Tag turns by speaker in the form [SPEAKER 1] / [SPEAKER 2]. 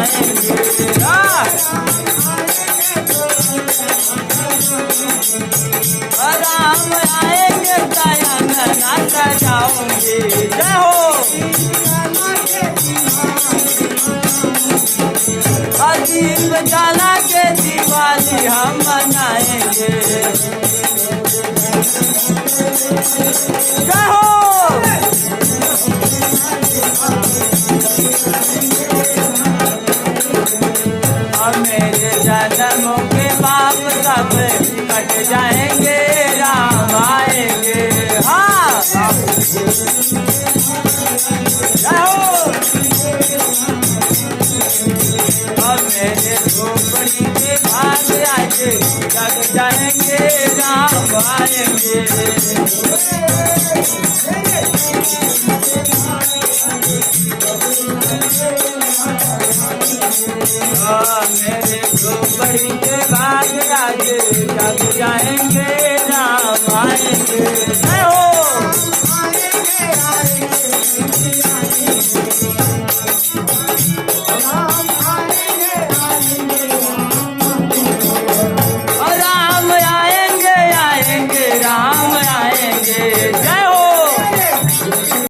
[SPEAKER 1] मनाएंगे। राम आएंगे दया नैना सजाओगे। जय हो। दीप जला के दिवाली हम मनाएंगे। जय हो। और मेरे जन्मों के पाप सब कट जाएंगे, राम आएंगे। हाँ जय हो। और मेरे झोपड़ी के भाग आज जग जाएंगे, राम आएंगे। मेरे झोपड़ी के भाग आज जग जाएंगे,